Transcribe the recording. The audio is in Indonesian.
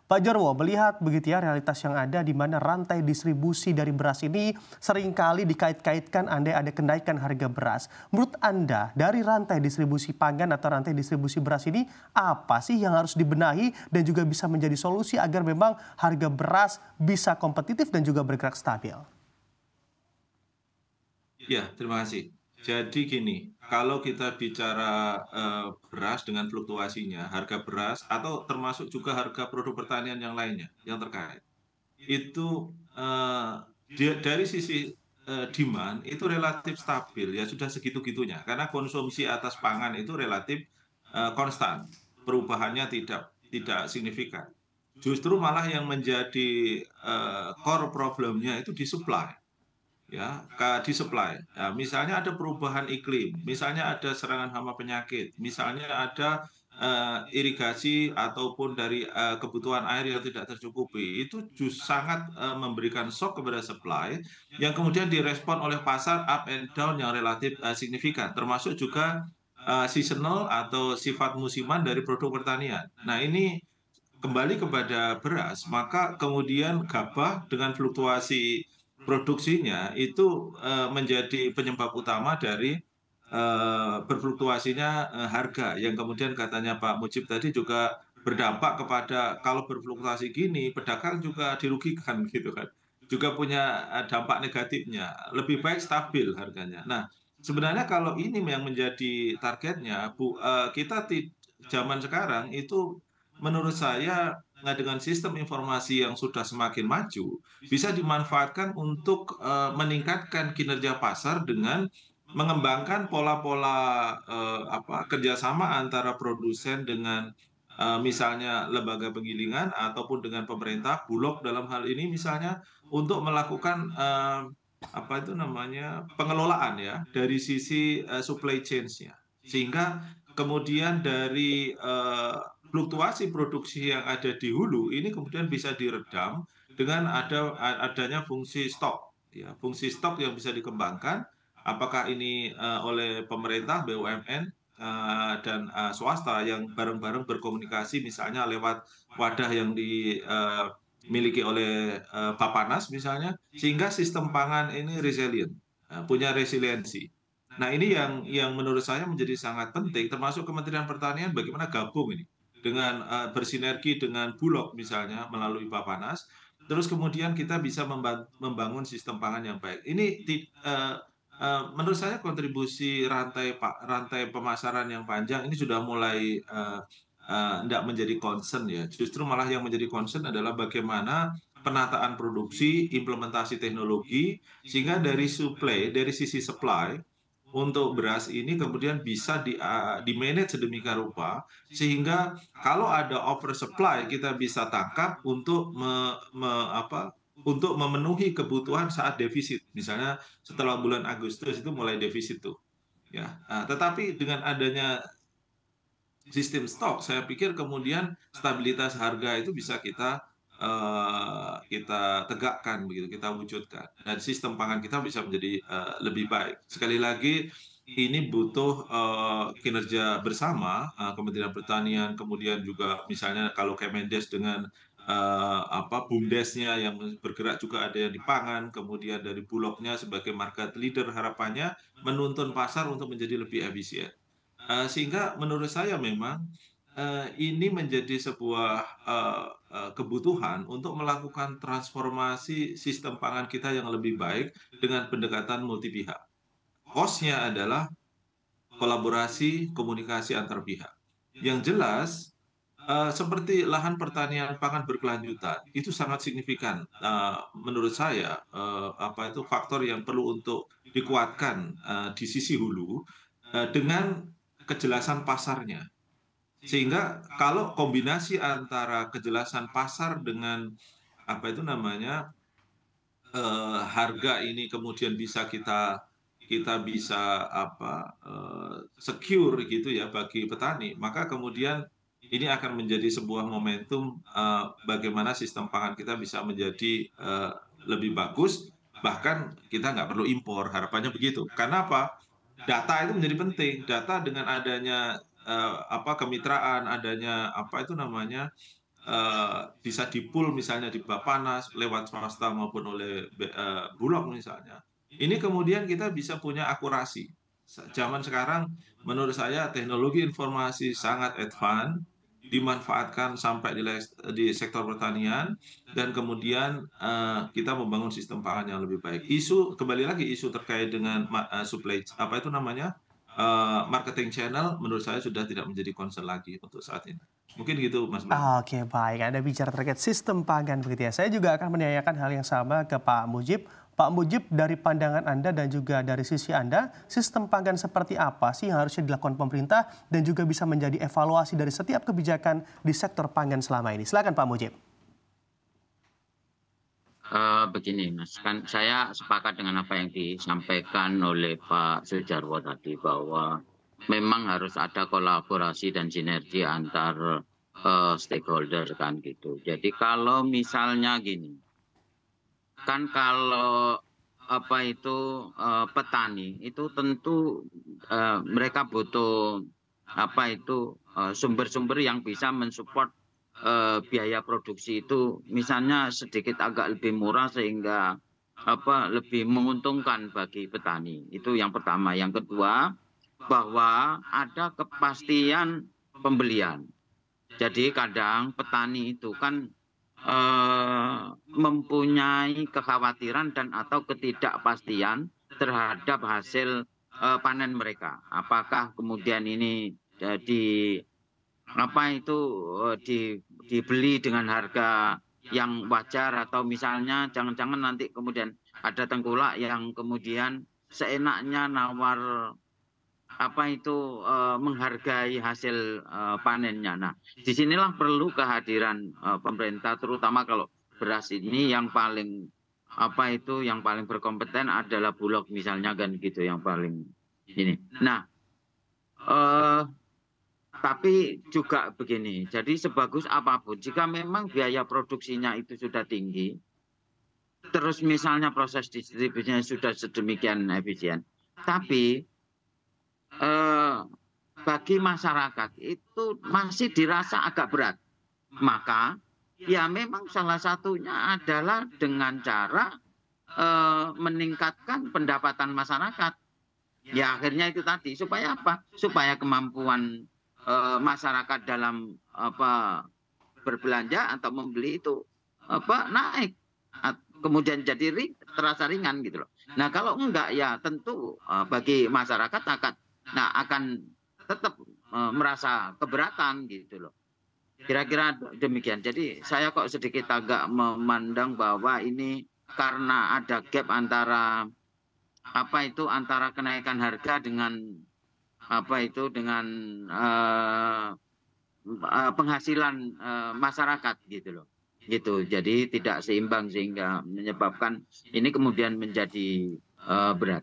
Pak Jarwo, melihat begitu ya realitas yang ada di mana rantai distribusi dari beras ini seringkali dikait-kaitkan andai ada kenaikan harga beras. Menurut Anda, dari rantai distribusi pangan atau rantai distribusi beras ini, apa sih yang harus dibenahi dan juga bisa menjadi solusi agar memang harga beras bisa kompetitif dan juga bergerak stabil? Ya, terima kasih. Jadi gini, kalau kita bicara, beras dengan fluktuasinya, harga beras atau termasuk juga harga produk pertanian yang lainnya yang terkait, itu, dari sisi, demand itu relatif stabil, ya sudah segitu-gitunya. Karena konsumsi atas pangan itu relatif, konstan, perubahannya tidak signifikan. Justru malah yang menjadi, core problem-nya itu di supply. Ya, di-supply. Nah, misalnya ada perubahan iklim, misalnya ada serangan hama penyakit, misalnya ada, irigasi ataupun dari, kebutuhan air yang tidak tercukupi, itu sangat, memberikan shock kepada supply, yang kemudian direspon oleh pasar up and down yang relatif, signifikan, termasuk juga, seasonal atau sifat musiman dari produk pertanian. Nah, ini kembali kepada beras, maka kemudian gabah dengan fluktuasi produksinya itu, menjadi penyebab utama dari, berfluktuasinya, harga yang kemudian katanya Pak Mujib tadi juga berdampak kepada kalau berfluktuasi gini pedagang juga dirugikan gitu kan, juga punya, dampak negatifnya, lebih baik stabil harganya. Nah, sebenarnya kalau ini yang menjadi targetnya kita zaman sekarang itu menurut saya, dengan sistem informasi yang sudah semakin maju, bisa dimanfaatkan untuk, meningkatkan kinerja pasar dengan mengembangkan pola-pola, kerjasama antara produsen dengan, misalnya lembaga penggilingan ataupun dengan pemerintah, Bulog dalam hal ini misalnya, untuk melakukan, apa itu namanya, pengelolaan ya, dari sisi, supply chains-nya. Sehingga kemudian dari, fluktuasi produksi yang ada di hulu ini kemudian bisa diredam dengan adanya fungsi stok, ya. Fungsi stok yang bisa dikembangkan, apakah ini, oleh pemerintah, BUMN, dan, swasta yang bareng-bareng berkomunikasi misalnya lewat wadah yang miliki oleh, Bapanas misalnya, sehingga sistem pangan ini resilient, punya resiliensi. Nah, ini yang menurut saya menjadi sangat penting, termasuk Kementerian Pertanian bagaimana gabung ini dengan, bersinergi dengan Bulog misalnya melalui Bapanas, terus kemudian kita bisa membangun sistem pangan yang baik. Ini menurut saya kontribusi rantai pemasaran yang panjang ini sudah mulai, enggak menjadi concern ya, justru malah yang menjadi concern adalah bagaimana penataan produksi, implementasi teknologi, sehingga dari sisi supply untuk beras ini kemudian bisa di-manage sedemikian rupa, sehingga kalau ada oversupply kita bisa tangkap untuk untuk memenuhi kebutuhan saat defisit. Misalnya setelah bulan Agustus itu mulai defisit tuh, ya. Tetapi dengan adanya sistem stok, saya pikir kemudian stabilitas harga itu bisa kita tegakkan begitu, kita wujudkan, dan sistem pangan kita bisa menjadi, lebih baik. Sekali lagi, ini butuh, kinerja bersama, Kementerian Pertanian, kemudian juga misalnya kalau Kemendes dengan, BUMDes-nya yang bergerak juga ada yang di pangan, kemudian dari Bulognya sebagai market leader harapannya menuntun pasar untuk menjadi lebih efisien. Sehingga menurut saya memang, ini menjadi sebuah, kebutuhan untuk melakukan transformasi sistem pangan kita yang lebih baik dengan pendekatan multi pihak. Cost-nya adalah kolaborasi, komunikasi antar pihak. Yang jelas, seperti lahan pertanian pangan berkelanjutan, itu sangat signifikan, menurut saya, faktor yang perlu untuk dikuatkan, di sisi hulu, dengan kejelasan pasarnya. Sehingga kalau kombinasi antara kejelasan pasar dengan, harga ini kemudian bisa kita bisa secure gitu ya bagi petani, maka kemudian ini akan menjadi sebuah momentum, bagaimana sistem pangan kita bisa menjadi, lebih bagus, bahkan kita nggak perlu impor, harapannya begitu. Karena apa? Data itu menjadi penting, data dengan adanya, kemitraan, adanya, bisa di-pool misalnya di Bappenas lewat swasta maupun oleh Bulog misalnya, ini kemudian kita bisa punya akurasi. Zaman sekarang menurut saya teknologi informasi sangat advance, dimanfaatkan sampai di sektor pertanian dan kemudian, kita membangun sistem pangan yang lebih baik. Kembali lagi isu terkait dengan apa itu namanya, marketing channel menurut saya sudah tidak menjadi concern lagi untuk saat ini. Mungkin gitu Mas Bram. Oke, baik. Anda bicara terkait sistem pangan begitu ya. Saya juga akan menanyakan hal yang sama ke Pak Mujib. Pak Mujib, dari pandangan Anda dan juga dari sisi Anda, sistem pangan seperti apa sih yang harusnya dilakukan pemerintah dan juga bisa menjadi evaluasi dari setiap kebijakan di sektor pangan selama ini? Silakan Pak Mujib. Begini Mas, kan saya sepakat dengan apa yang disampaikan oleh Pak Sujarwo tadi bahwa memang harus ada kolaborasi dan sinergi antar stakeholder kan gitu. Jadi kalau misalnya gini, kan kalau apa itu petani itu tentu mereka butuh apa itu sumber-sumber yang bisa mensupport biaya produksi itu misalnya sedikit agak lebih murah sehingga apa lebih menguntungkan bagi petani. Itu yang pertama. Yang kedua, bahwa ada kepastian pembelian. Jadi kadang petani itu kan mempunyai kekhawatiran dan atau ketidakpastian terhadap hasil panen mereka. Apakah kemudian ini jadi apa itu dibeli dengan harga yang wajar atau misalnya jangan-jangan nanti kemudian ada tengkulak yang kemudian seenaknya nawar apa itu menghargai hasil panennya. Nah, disinilah perlu kehadiran pemerintah, terutama kalau beras ini yang paling apa itu yang paling berkompeten adalah Bulog misalnya kan gitu yang paling ini. Nah, tapi juga begini, jadi sebagus apapun, jika memang biaya produksinya itu sudah tinggi, terus misalnya proses distribusinya sudah sedemikian efisien, tapi bagi masyarakat itu masih dirasa agak berat. Maka ya memang salah satunya adalah dengan cara meningkatkan pendapatan masyarakat. Ya akhirnya itu tadi, supaya apa? Supaya kemampuan masyarakat dalam apa berbelanja atau membeli itu apa naik, kemudian jadi terasa ringan gitu loh. Nah kalau enggak ya tentu bagi masyarakat akan tetap merasa keberatan gitu loh. Kira-kira demikian. Jadi saya kok sedikit agak memandang bahwa ini karena ada gap antara apa itu antara kenaikan harga dengan apa itu dengan penghasilan masyarakat gitu loh. Gitu. Jadi tidak seimbang sehingga menyebabkan ini kemudian menjadi berat.